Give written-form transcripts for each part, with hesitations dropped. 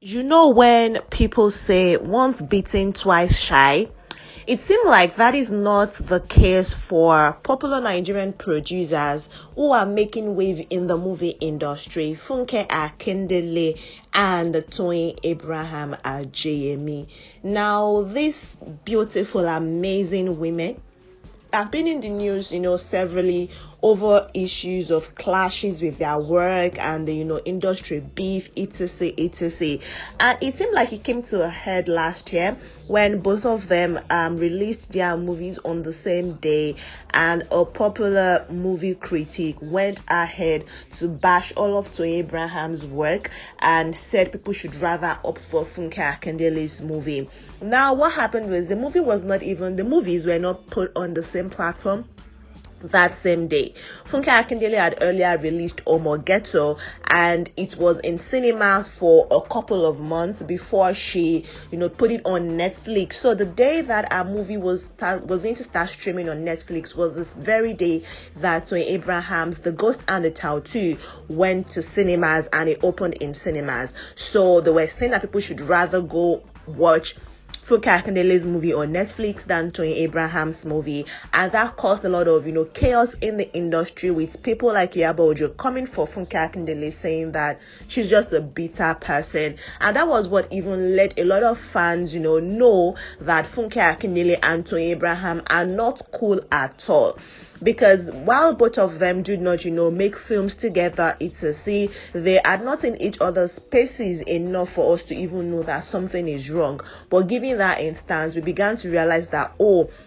You know, when people say once bitten, twice shy, it seems like that is not the case for popular Nigerian producers who are making wave in the movie industry. Funke Akindele and Toyin Abraham are JME. Now, these beautiful, amazing women have been in the news, severally over issues of clashes with their work and the, industry beef, etc., etc. And it seemed like it came to a head last year when both of them released their movies on the same day, and a popular movie critic went ahead to bash all of Toyin Abraham's work and said people should rather opt for Funke Akindele's movie. Now, what happened was the movies were not put on the same platform that same day. Funke Akindele had earlier released Omo Ghetto, and it was in cinemas for a couple of months before she, put it on Netflix. So the day that our movie was going to start streaming on Netflix was this very day that Toyin Abraham's The Ghost and the Tattoo went to cinemas, and it opened in cinemas. So they were saying that people should rather go watch Funke Akindele's movie on Netflix than Toyin Abraham's movie, and that caused a lot of chaos in the industry, with people like Iyabo Ojo coming for Funke Akindele, saying that she's just a bitter person. And that was what even let a lot of fans know that Funke Akindele and Toyin Abraham are not cool at all. Because while both of them do not, make films together, they are not in each other's spaces enough for us to even know that something is wrong. But given that instance, we began to realize that,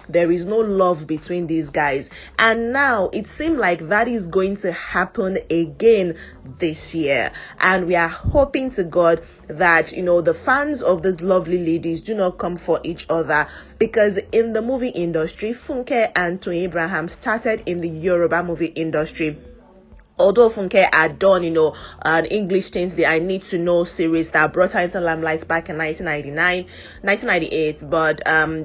there is no love between these guys. And now it seems like that is going to happen again this year. And we are hoping to God that, the fans of these lovely ladies do not come for each other. Because in the movie industry, Funke and Toyin Abraham started in the Yoruba movie industry. Although Funke had done, an English thing, the I Need to Know series that brought her into limelight back in 1998, but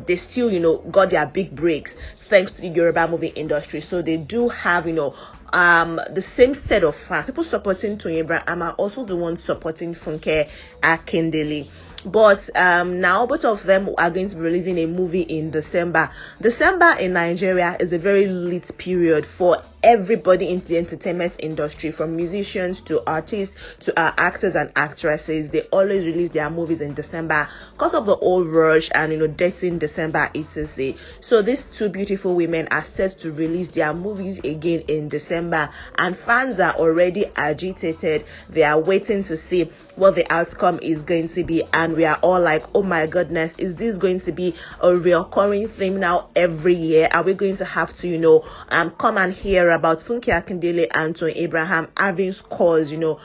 they still, got their big breaks thanks to the Yoruba movie industry. So they do have, the same set of fans. People supporting Toyin Abraham are also the ones supporting Funke Akindele. But now both of them are going to be releasing a movie in December. December in Nigeria is a very lit period for everybody in the entertainment industry, from musicians to artists to actors and actresses. They always release their movies in December because of the old rush and dates in December, etc. So these two beautiful women are set to release their movies again in December, and fans are already agitated. They are waiting to see what the outcome is going to be, and we are all like, oh my goodness, is this going to be a reoccurring theme now every year? Are we going to have to come and hear about Funke Akindele and Toyin Abraham having scores to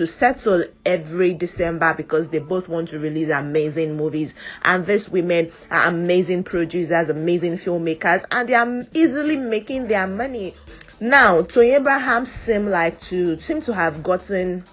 settle every December because they both want to release amazing movies? And these women are amazing producers, amazing filmmakers, and they are easily making their money. Now Toyin Abraham seem to have gotten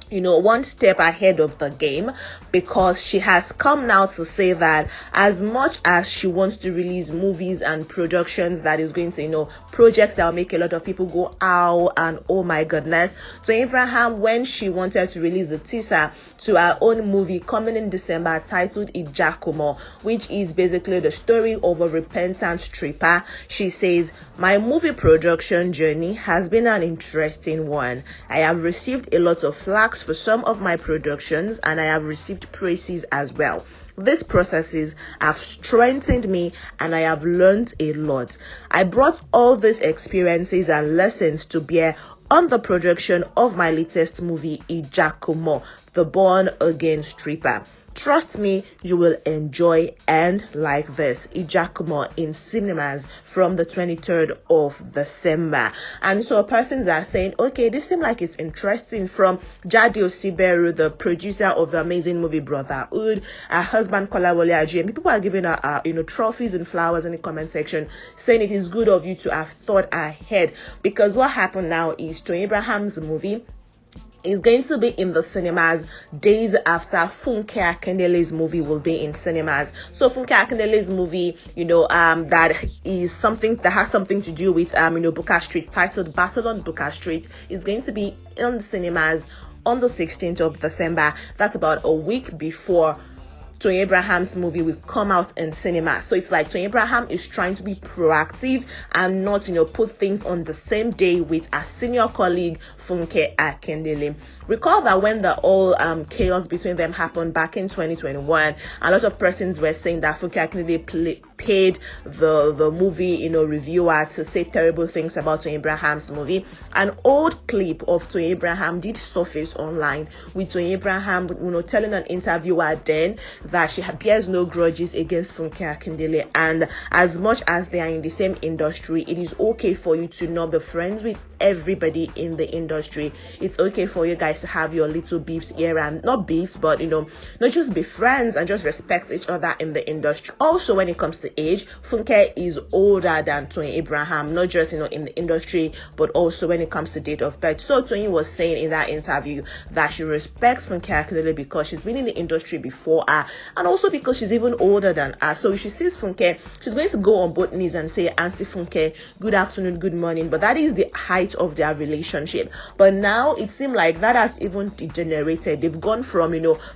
one step ahead of the game, because she has come now to say that as much as she wants to release movies and productions that is going to, projects that will make a lot of people go, ow, and oh my goodness. So Abraham, when she wanted to release the teaser to her own movie coming in December titled Ijakumo, which is basically the story of a repentant stripper, she says, my movie production journey has been an interesting one. I have received a lot of flack for some of my productions, and I have received praises as well. These processes have strengthened me, and I have learned a lot. I brought all these experiences and lessons to bear on the production of my latest movie, Ijakumo, the Born Again Stripper. Trust me, you will enjoy and like this. Ijakumo in cinemas from the 23rd of December. And so persons are saying, okay, this seems like it's interesting. From Jade Osiberu, the producer of the amazing movie Brotherhood, her husband Kolawole Ajay, people are giving her trophies and flowers in the comment section, saying it is good of you to have thought ahead. Because what happened now is Toyin Abraham's movie is going to be in the cinemas days after Funke Akindele's movie will be in cinemas. So Funke Akindele's movie, that is something that has something to do with Booker Street, titled Battle on Booker Street, is going to be in the cinemas on the 16th of December. That's about a week before Toyin Abraham's movie will come out in cinema. So it's like Toyin Abraham is trying to be proactive and not, put things on the same day with a senior colleague, Funke Akindele. Recall that when the whole chaos between them happened back in 2021, a lot of persons were saying that Funke Akindele paid the movie, reviewer to say terrible things about Toyin Abraham's movie. An old clip of Toyin Abraham did surface online with Toyin Abraham, telling an interviewer then that she bears no grudges against Funke Akindele, and as much as they are in the same industry, it is okay for you to not be friends with everybody in the industry. It's okay for you guys to have your little beefs here, and not beefs, but not just be friends and just respect each other in the industry. Also, when it comes to age, Funke is older than Toyin Abraham, not just in the industry, but also when it comes to date of birth. So Toyin was saying in that interview that she respects Funke Akindele because she's been in the industry before her, and also because she's even older than her. So if she sees Funke, she's going to go on both knees and say, Auntie Funke, good afternoon, good morning. But that is the height of their relationship. But now it seems like that has even degenerated. They've gone from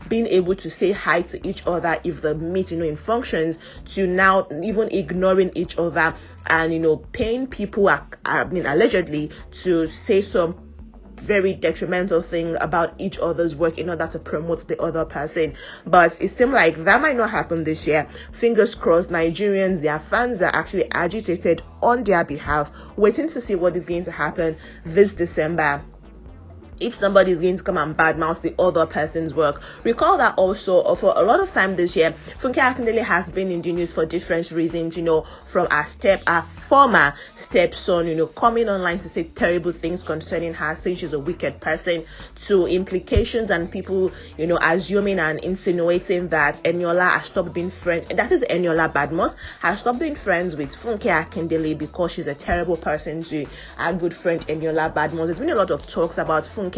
being able to say hi to each other if they meet in functions, to now even ignoring each other and paying people allegedly to say some very detrimental thing about each other's work in order to promote the other person. But it seems like that might not happen this year. Fingers crossed. Nigerians, their fans are actually agitated on their behalf, waiting to see what is going to happen this December if somebody is going to come and badmouth the other person's work. Recall that also for a lot of time this year, Funke Akindele has been in the news for different reasons, from her former stepson, coming online to say terrible things concerning her, saying she's a wicked person, to implications and people, assuming and insinuating that Eniola has stopped being friends, and that is Eniola Badmus, has stopped being friends with Funke Akindele because she's a terrible person to our good friend Eniola Badmus. There's been a lot of talks about Funke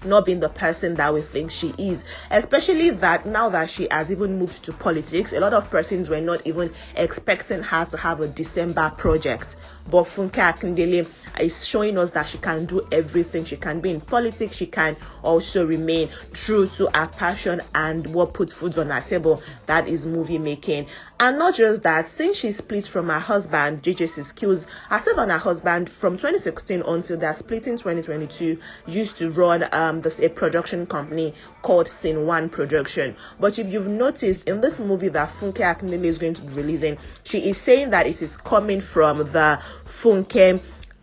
not being the person that we think she is, especially that now that she has even moved to politics, a lot of persons were not even expecting her to have a December project. But Funke Akindele is showing us that she can do everything. She can be in politics, she can also remain true to her passion and what puts food on her table, that is movie making. And not just that, since she split from her husband, JJ Skills, herself and her husband from 2016 until their split in 2022, used to run a production company called Scene 1 Production. But if you've noticed, in this movie that Funke Akindele is going to be releasing, she is saying that it is coming from the Funke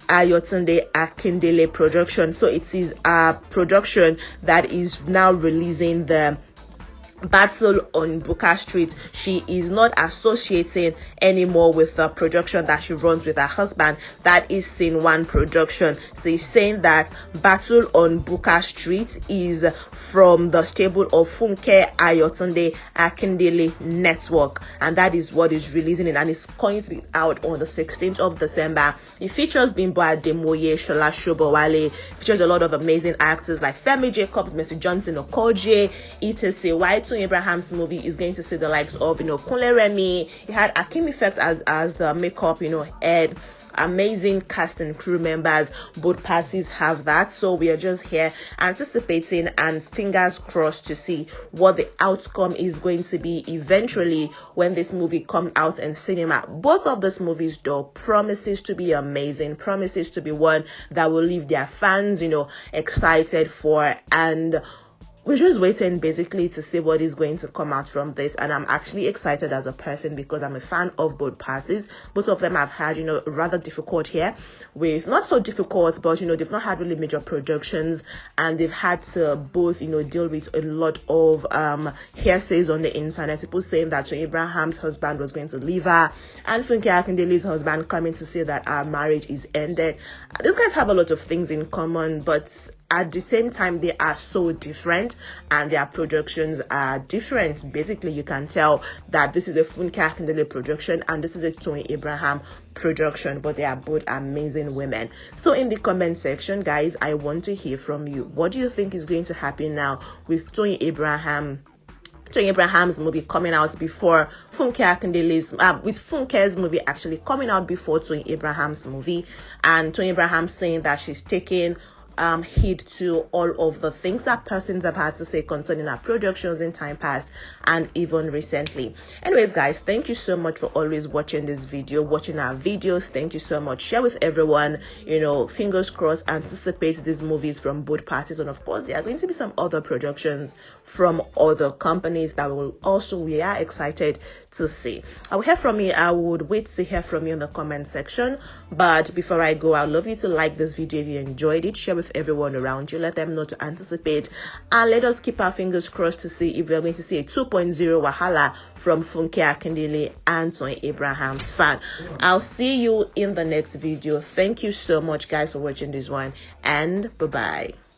Akindele production. So it is a production that is now releasing the Battle on Booker Street. She is not associating anymore with the production that she runs with her husband, that is Scene 1 Production. So he's saying that Battle on Booker Street is from the stable of Funke Akindele Network, and that is what is releasing it, and it's going to be out on the 16th of December. It features Bimbo Ademoye, Shola Shobowale, features a lot of amazing actors like Femi Jacobs, Mercy Johnson Okoje, etc. White Toyin Abraham's movie is going to see the likes of Kunle Remi. It had Akim Effect as the makeup head. Amazing cast and crew members. Both parties have that, so we are just here anticipating and fingers crossed to see what the outcome is going to be eventually when this movie comes out in cinema. Both of these movies though promises to be amazing, promises to be one that will leave their fans excited for, and we're just waiting basically to see what is going to come out from this. And I'm actually excited as a person because I'm a fan of both parties. Both of them have had rather difficult year, with not so difficult, but they've not had really major productions, and they've had to both deal with a lot of hearsays on the internet, people saying that Abraham's husband was going to leave her, and Funke Akindele's husband coming to say that our marriage is ended. These guys have a lot of things in common, but at the same time they are so different and their productions are different. Basically, you can tell that this is a Funke Akindele production and this is a Toyin Abraham production, but they are both amazing women. So in the comment section, guys, I want to hear from you. What do you think is going to happen now with Toyin Abraham's movie coming out before Funke Akindele's, with Funke's movie actually coming out before Toyin Abraham's movie, and Toyin Abraham saying that she's taking heed to all of the things that persons have had to say concerning our productions in time past and even recently. Anyways, guys, thank you so much for always watching this video, watching our videos. Thank you so much. Share with everyone. You know, fingers crossed, anticipate these movies from both parties, and of course there are going to be some other productions from other companies that we are excited to see. I will hear from you. I would wait to hear from you in the comment section, but before I go, I'd love you to like this video if you enjoyed it, share with everyone around you, let them know to anticipate, and let us keep our fingers crossed to see if we're going to see a 2.0 Wahala from Funke Akindele and Toyin Abraham's fan. I'll see you in the next video. Thank you so much, guys, for watching this one, and bye bye.